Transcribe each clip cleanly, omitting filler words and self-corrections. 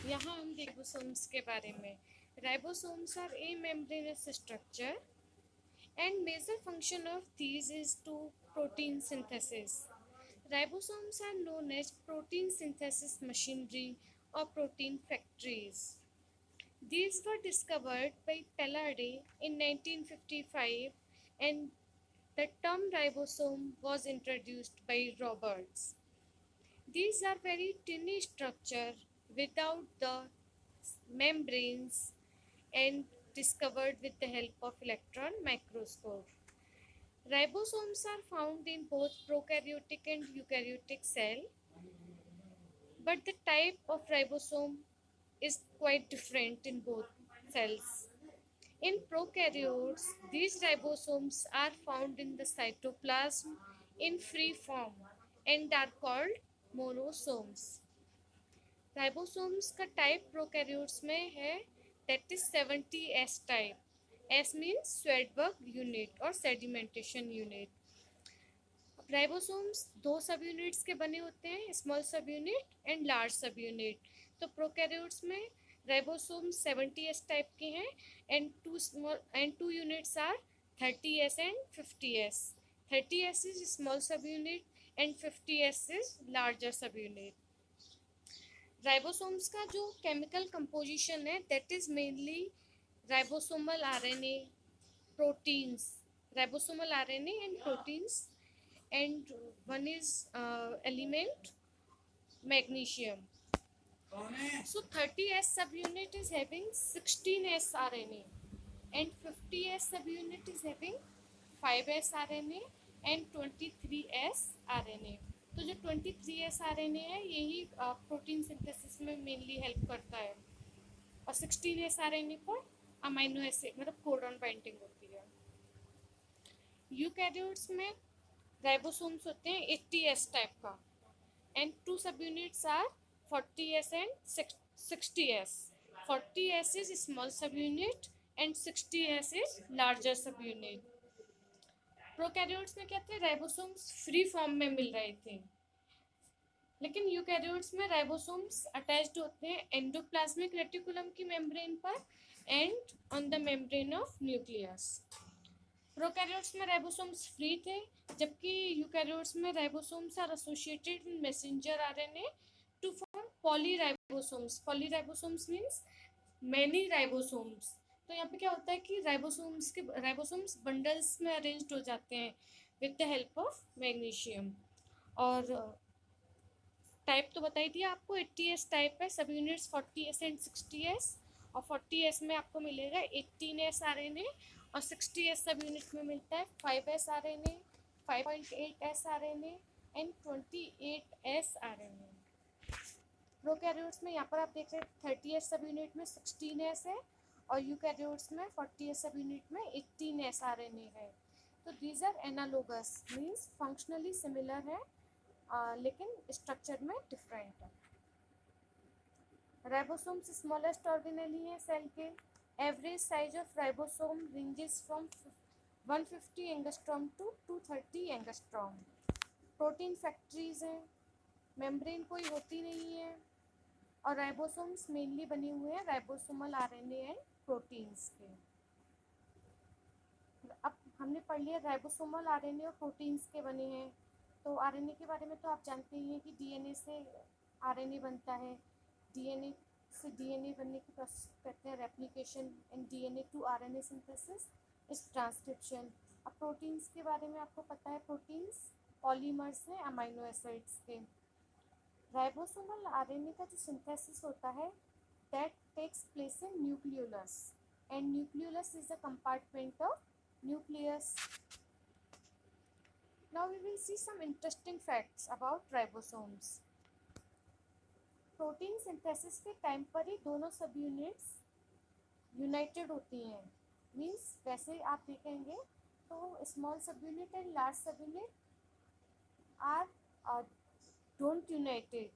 यहाँ हम राइबोसोम्स के बारे में। Ribosomes are a membranous structure and major function of these is to protein synthesis. Ribosomes are known as protein synthesis machinery or protein factories. These were discovered by Teilhard in 1955 and the term ribosome was introduced by Roberts. These are very tiny structure without the membranes and discovered with the help of electron microscope. Ribosomes are found in both prokaryotic and eukaryotic cell, but the type of ribosome is quite different in both cells. In prokaryotes, these ribosomes are found in the cytoplasm in free form and are called monosomes. Ribosomes का type prokaryotes में है that is 70S type. S means Swedberg unit और sedimentation unit. Ribosomes दो subunits के बने होते हैं, small subunit and large subunit. तो प्रोकैरियोट्स में राइबोसोम्स 70S टाइप के हैं and two units are 30S and 50S. 30S is small subunit and 50S is larger subunit. Ribosomes का जो केमिकल कंपोजिशन है that is mainly ribosomal RNA proteins, ribosomal RNA and proteins, and one is element magnesium. So 30S subunit is having 16S RNA and 50S subunit is having 5S RNA and 23S RNA. तो जो 23S RNA है यही protein synthesis में mainly help करता है और 16S RNA पर amino acid मतलब कोडॉन बाइंडिंग होती है. यूकैरियोट्स में राइबोसोम्स होते हैं 80S टाइप का and two subunits are 40S and 60S. 40S is small subunit and 60S is larger subunit. Prokaryotes में क्या थे, राइबोसोम्स फ्री फॉर्म में मिल रहे थे, लेकिन यूकैरियोट्स में राइबोसोम्स अटैच्ड होते हैं एंडोप्लाज्मिक रेटिकुलम की मेम्ब्रेन पर and on the membrane of nucleus. Prokaryotes में राइबोसोम्स फ्री थे, जबकि यूकैरियोट्स में ribosomes are associated with messenger RNA to form polyribosomes. Polyribosomes means many ribosomes. तो यहाँ पे क्या होता है कि राइबोसोम्स बंडल्स में अरेंज्ड हो जाते हैं with the help of magnesium. और टाइप तो बताई दिया आपको, 80S टाइप है, सब यूनिट्स 40S एंड 60S. और 40S में आपको मिलेगा 18S RNA और 60S सब यूनिट में मिलता है 5S RNA, 5.8S RNA and 28S RNA. Prokaryotes में यहाँ पर आप देख रहे हैं 30S सब यूनिट में 16S है और यूकैरियोट्स में 40S सब यूनिट में 18S RNA है. तो these are analogous means functionally similar है लेकिन स्ट्रक्चर में डिफरेंट है. राइबोसोम्स स्मॉलेस्ट ऑर्गेनेली है सेल के. Average size of ribosome ranges from 150 angstrom to 230 angstrom. Protein factories हैं, मेम्ब्रेन कोई होती नहीं है और राइबोसोम्स मेनली बने हुए हैं राइबोसोमल आरएनए एंड प्रोटीन्स के. अब हमने पढ़ लिया राइबोसोमल आरएनए और प्रोटीन्स के बने हैं. तो आरएनए के बारे में तो आप जानते ही हैं कि डीएनए से आरएनए बनता है, डीएनए से डीएनए बनने की प्रोसेस कहते हैं replication and DNA to RNA synthesis is transcription. अब प्रोटीन्स के बारे में आपको पता है, प्रोटीन्स पॉलीमर्स हैं अमाइनो एसिड्स के. राइबोसोमल आरएनए का जो सिंथेसिस होता है that takes place in nucleolus and nucleolus is the compartment of nucleus. Now we will see some interesting facts about ribosomes. Protein synthesis के टाइम पर ही दोनों सब यूनिट्स यूनाइटेड होती हैं. मीन्स वैसे आप देखेंगे तो small subunit and large subunit are don't united,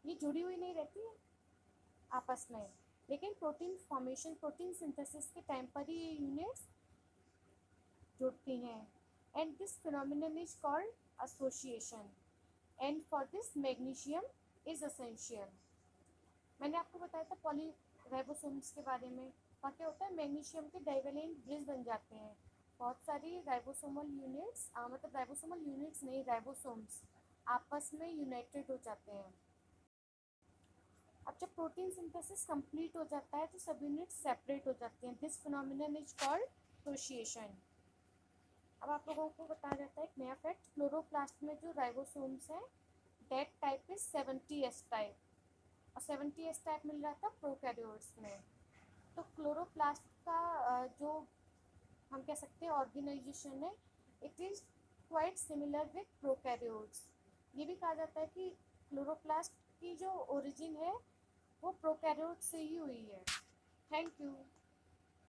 ये जुड़ी हुई नहीं रहती है आपस में, लेकिन प्रोटीन फॉर्मेशन प्रोटीन सिंथेसिस के टाइम पर ही ये यूनिट्स जुड़ती हैं. And this phenomenon is called association and for this magnesium is essential. मैंने आपको बताया था पॉली राइबोसोम्स के बारे में। वहाँ क्या होता है, मैग्नीशियम के डाइवेलेंट ब्रिज बन जाते हैं। बहुत सारी राइबोसोमल यूनिट्स, मतलब राइबोसोमल यूनिट्स नहीं, राइबोसोम्स आपस में यूनाइटेड हो जाते हैं। अब जब प्रोटीन सिंथेसिस कंप्लीट हो जाता है तो सब यूनिट्स सेपरेट हो जाते हैं। This phenomenon is called dissociation. अब आप लोगों को बताया जाता है एक नया फैक्ट, क्लोरोप्लास्ट में जो राइबोसोम्स हैं that type is 70S type, और 70S टाइप मिल रहा था प्रोकैरियोट्स में। तो क्लोरोप्लास्ट का जो हम कह सकते हैं ऑर्गेनाइजेशन है, it is quite similar with prokaryotes. ये भी कहा जाता है कि क्लोरोप्लास्ट की जो ओरिजिन है वो प्रोकैरियोट से ही हुई है। Thank you.